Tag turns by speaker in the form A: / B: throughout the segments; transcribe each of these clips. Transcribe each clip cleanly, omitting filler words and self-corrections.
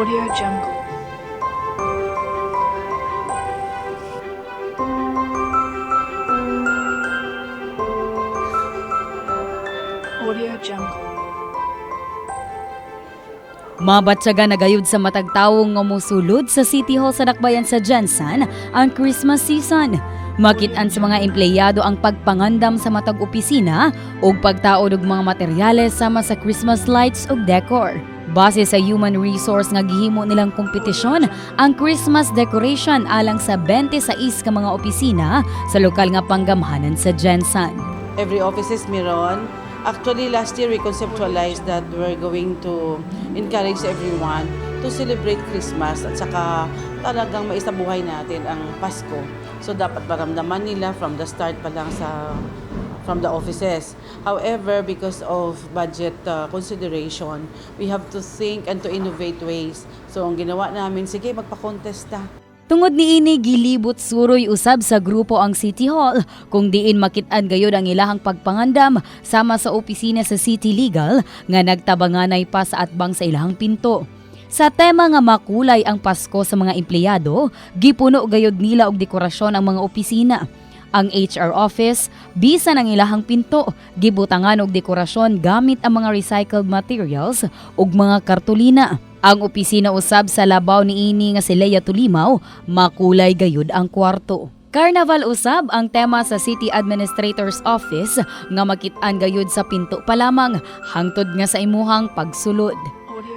A: Audio Jungle. Audio Jungle.
B: Mabatsaga na gayud sa matag tawong nga mosulod sa City Hall sa Dakbayan sa Jensen ang Christmas season. Makit-an sa mga empleyado ang pagpangandam sa matag opisina ug pagtaod og mga materyales sama sa Christmas lights ug decor. Base sa human resource nga gihimo nilang kompetisyon, ang Christmas decoration alang sa 26 ka mga opisina sa lokal nga panggamhanan sa Jensen.
C: Every offices meron. Actually, last year we conceptualized that we're going to encourage everyone to celebrate Christmas at saka talagang maisabuhay natin ang Pasko. So dapat maramdaman nila from the start pa lang from the offices. However, because of budget consideration, we have to think and to innovate ways. So ang ginawa namin, sige magpa-contest ta.
B: Tungod niini gilibot suroy usab sa grupo ang City Hall kung diin makit-an gayud ang ilahang pagpangandam sama sa opisina sa City Legal nga nagtabanganay pa sa atbang sa ilahang pinto. Sa tema nga makulay ang Pasko sa mga empleyado, gipuno gayud nila og dekorasyon ang mga opisina. Ang HR office, bisan ang ilahang pinto, gibutangan og dekorasyon gamit ang mga recycled materials ug mga kartolina. Ang opisina usab sa labaw niini nga si Leia Tulimaw, makulay gayud ang kwarto. Carnival usab ang tema sa City Administrator's Office nga makit-an gayud sa pinto pa lamang hangtod nga sa imuhang pagsulod.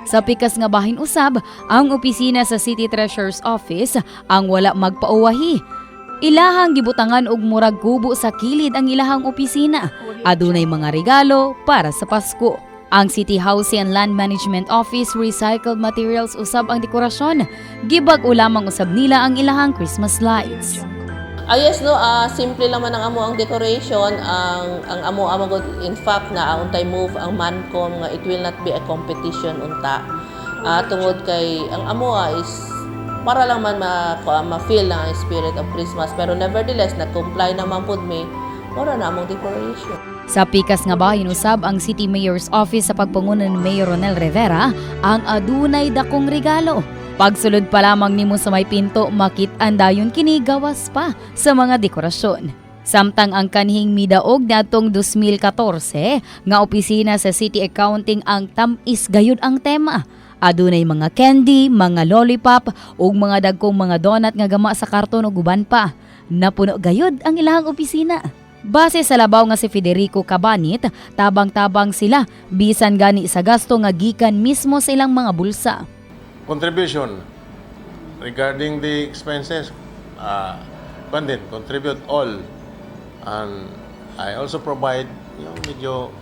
B: Sa pikas nga bahin usab, ang opisina sa City Treasurer's Office ang wala magpauwahi. Ilahang gibutangan og murag kubo sa kilid ang ilahang opisina. Adunay mga regalo para sa Pasko. Ang City Housing and Land Management Office recycled materials usab ang dekorasyon. Gibag ulamang usab nila ang ilahang Christmas lights.
D: Yes, no, simple lang man ang amo ang decoration. Ang amo good in fact na untay move ang Mancom nga it will not be a competition unta. Tungod kay ang amo is para lang man ma-feel ang spirit of Christmas, pero nevertheless nag-comply naman pud mi para na among decoration.
B: Sa pikas nga bahin usab ang City Mayor's Office sa pagpanguna ni Mayor Ronel Rivera ang adunay dakong regalo. Pagsulod pa lamang nimo sa may pinto, makit-an dayon kini gawas pa sa mga dekorasyon. Samtang ang kanhing midaog natong 2014 nga opisina sa City Accounting ang tamis gayud ang tema. Adunay mga candy, mga lollipop ug mga dagkong mga donut nga gama sa karton ug uban pa. Napuno gayud ang ilahang opisina. Base sa labaw nga si Federico Cabanit, tabang-tabang sila bisan gani sa gasto nga gikan mismo sa ilang mga bulsa.
E: Contribution regarding the expenses, contribute all, and I also provide yung medyo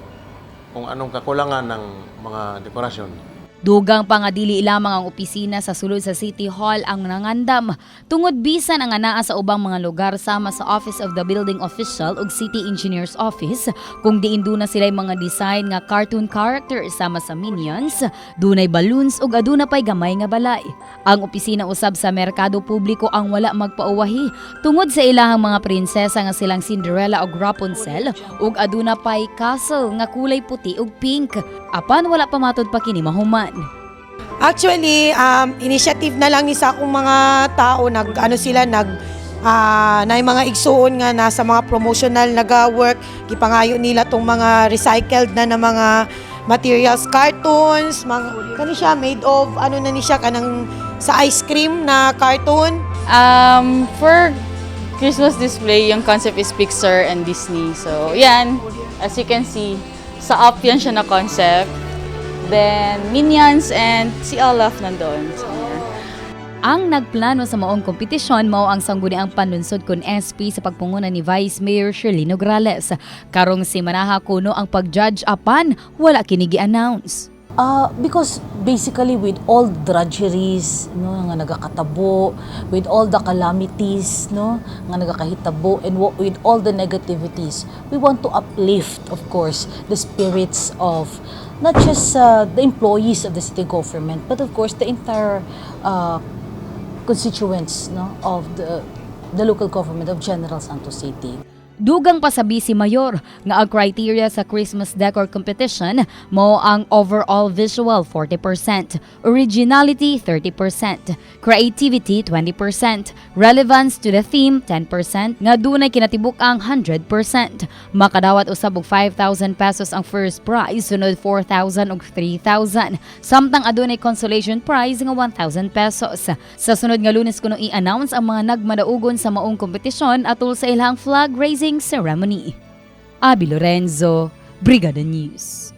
E: kung anong kakulangan ng mga dekorasyon.
B: Dugang pa nga dili lamang ang opisina sa sulod sa City Hall ang nangandam. Tungod bisan ang anaa sa ubang mga lugar sama sa Office of the Building Official ug City Engineer's Office, kung diin duna sila'y mga design nga cartoon characters sama sa Minions, dunay balloons ug aduna pay gamay nga balay. Ang opisina usab sa merkado publiko ang wala magpauwahi tungod sa ilahang mga prinsesa nga silang Cinderella ug Rapunzel ug aduna pay castle nga kulay puti ug pink. Apan wala pa matud pa kini mahuman.
F: Actually, initiative na lang ni sa akong mga tao na mga igsuon nga nasa mga promotional naga-work, gipangayo nila tong mga recycled na mga materials, cartons, kani siya made of ano na ni siya kanang sa ice cream na carton.
G: For Christmas display, yung concept is Pixar and Disney. So, yan, as you can see, sa up yan siya na concept. Then, Minions and si Olaf nandun. So, yeah.
B: Ang nagplano sa maong kompetisyon mao ang sangguniang panlunsod kun SP sa pagpunguna ni Vice Mayor Shirley Nograles. Karong si Manaha kuno ang pag-judge apan wala kini gi-announce.
H: Because basically with all drudgeries nga nagakatabo, with all the calamities nga nagakahitabo, and with all the negativities, we want to uplift, of course, the spirits of not just the employees of the city government, but of course the entire constituents of the local government of General Santos City.
B: Dugang pasabi si Mayor nga ang criteria sa Christmas decor competition mao ang overall visual 40%, originality 30%, creativity 20%, relevance to the theme 10%, nga dunay kinatibuk ang 100%. Makadawat usab og 5,000 pesos ang first prize, sunod 4,000 ug 3,000. Samtang adunay consolation prize nga 1,000 pesos. Sa sunod nga Lunes kuno i-announce ang mga nagmadaugon sa maong kompetisyon atol sa ilang flag raising ceremony. Abi Lorenzo, Brigada News.